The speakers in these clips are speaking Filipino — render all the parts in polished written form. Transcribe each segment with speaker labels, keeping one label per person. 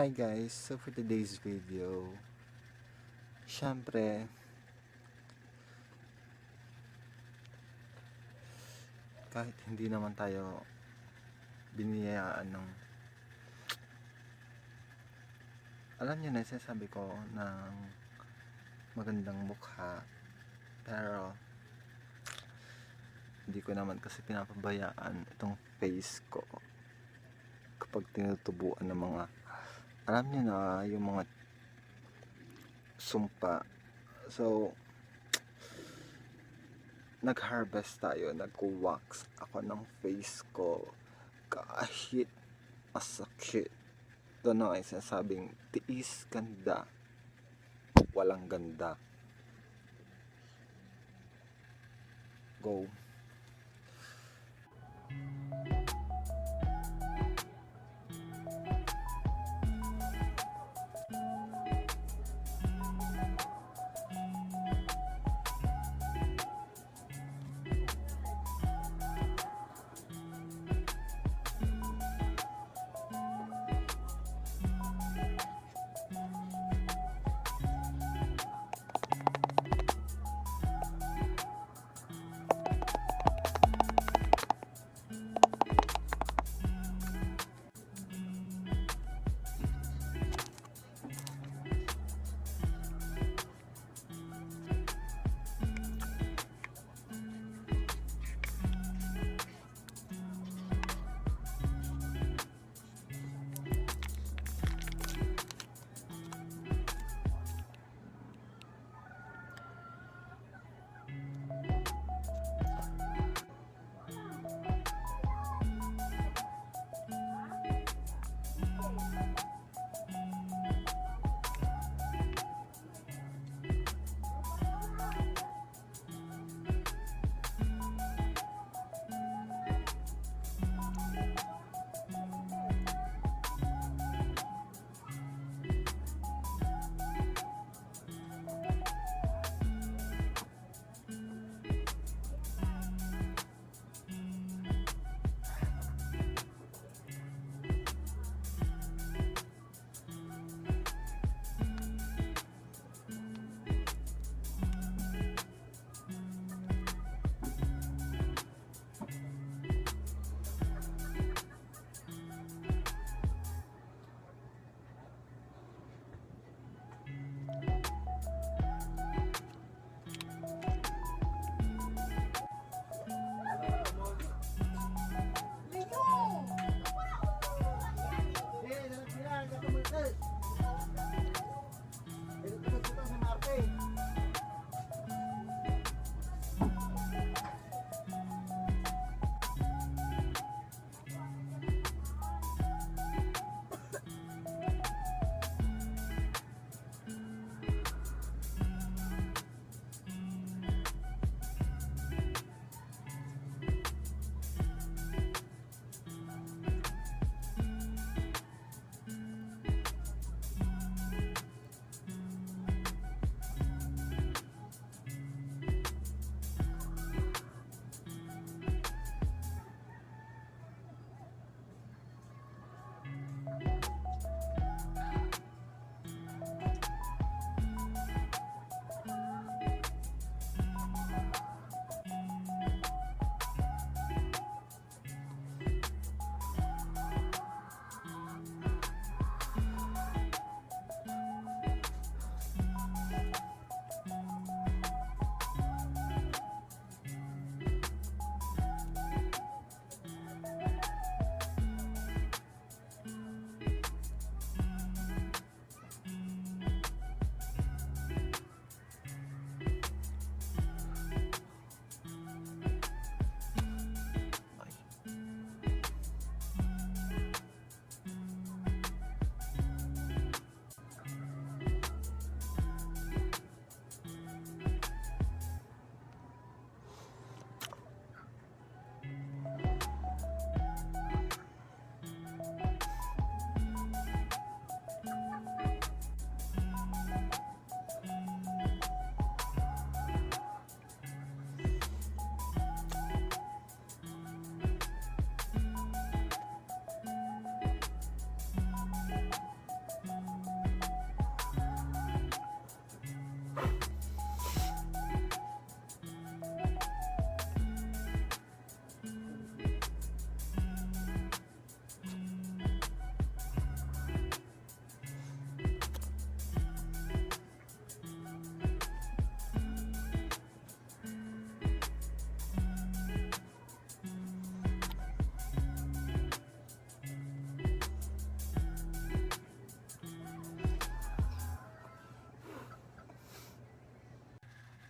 Speaker 1: Hi guys, so for today's video, syempre, kahit hindi naman tayo biniyayaan ng, alam niyo na sinasabi ko ng magandang mukha, pero hindi ko naman kasi pinapabayaan itong face ko kapag tinutubuan ng mga, alam niyo na, yung mga sumpa. So nag-harvest tayo, nag-wax ako ng face ko kahit masakit. Ito na ay sinasabing tiis ganda, walang ganda. Go.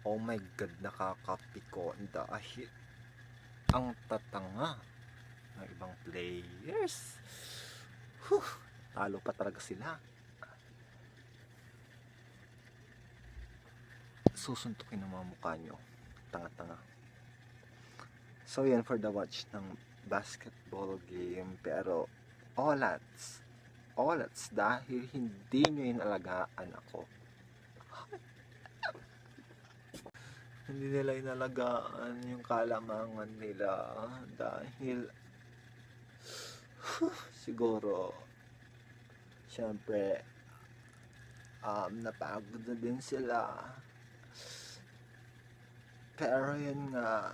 Speaker 1: Oh my God, nakakapiko dahil ang tatanga ng ibang players. Whew, talo pa talaga sila. Susuntukin ang mga mukha nyo. Tanga-tanga. So yan for the watch ng basketball game. Pero olats dahil hindi nyo inalagaan ako. Hindi nila inalagaan yung kalamangan nila dahil siguro syempre napagod na din sila. Pero yun nga,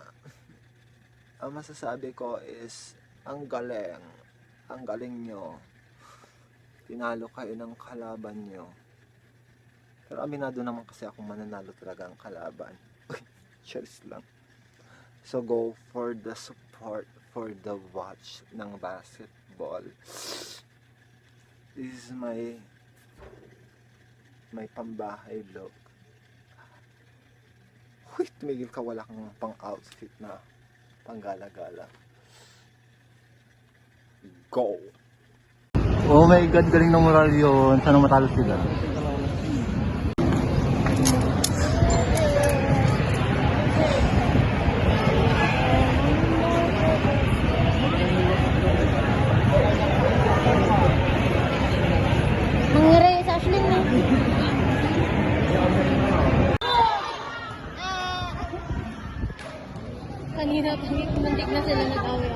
Speaker 1: ang masasabi ko is ang galing nyo. Tinalo kayo ng kalaban nyo. Pero aminado naman kasi ako mananalo talaga ang kalaban. Cheers lang. So go for the support for the watch ng basketball. This is my pambahay look. Huy, tumigil ka, wala kang pang outfit na panggala-gala. Go!
Speaker 2: Oh my God, galing ng moral yun. Sana matalo sila.
Speaker 3: Mangiray sa Ashling na. Kanina pa, mantik na sila nag-away.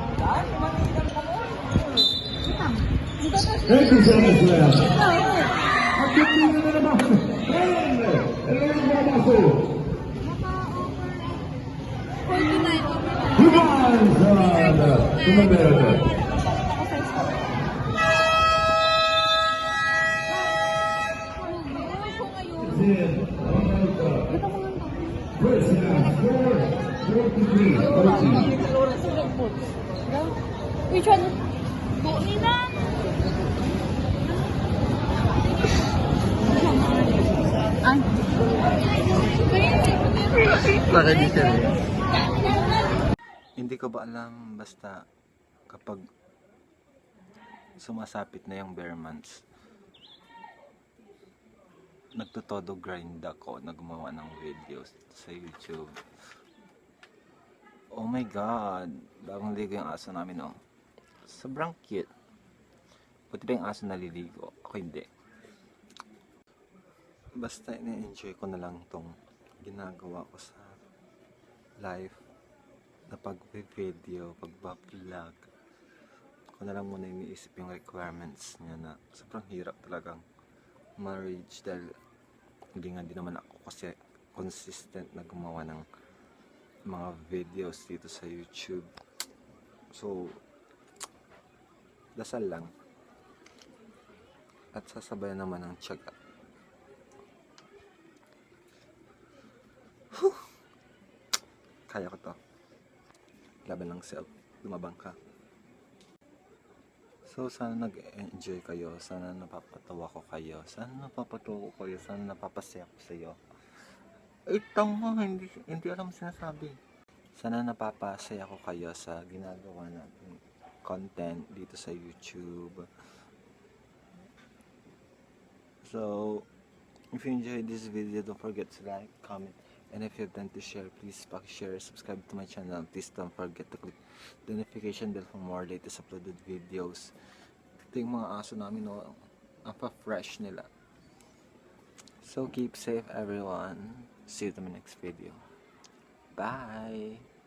Speaker 4: Thank you so much, Leah. Ang pipili na naman. Elaine Bramaso.
Speaker 3: 49.
Speaker 4: Human sa Tumabera.
Speaker 3: Which one? Buina. Ay.
Speaker 2: Para di siya.
Speaker 1: Hindi ko ba alam, basta kapag sumasapit na yung bare months, nagtotodo grind ako na gumawa ng videos sa YouTube. Oh my God, bagong ligo yung aso namin, oh. Sobrang cute. Buti pa yung aso naliligo, ako hindi. Basta ina-enjoy ko na lang tong ginagawa ko sa life na pag-video, pag-vlog. Ako na lang muna iniisip yung requirements niya na sobrang hirap talagang ma-reach dahil hindi nga din naman ako kasi consistent na gumawa ng mga videos dito sa YouTube. So, dasal lang. At sasabayan naman ng tiyaga. Kaya ko to. Laban ng self. Lumabang ka. So, sana nag-enjoy kayo. Sana napapatawa ko kayo. Sana napapatawa ko kayo. Sana napapasaya ko sa iyo. Ito nga, hindi alam sinasabi. Sana napapasaya ko kayo sa ginagawa natin content dito sa YouTube. So, if you enjoyed this video, don't forget to like, comment, and if you intend to share, please share, subscribe to my channel. Please don't forget to click the notification bell for more latest uploaded videos. Ito yung mga aso namin, no? Ang pa-fresh nila. So keep safe everyone. See you to my next video. Bye!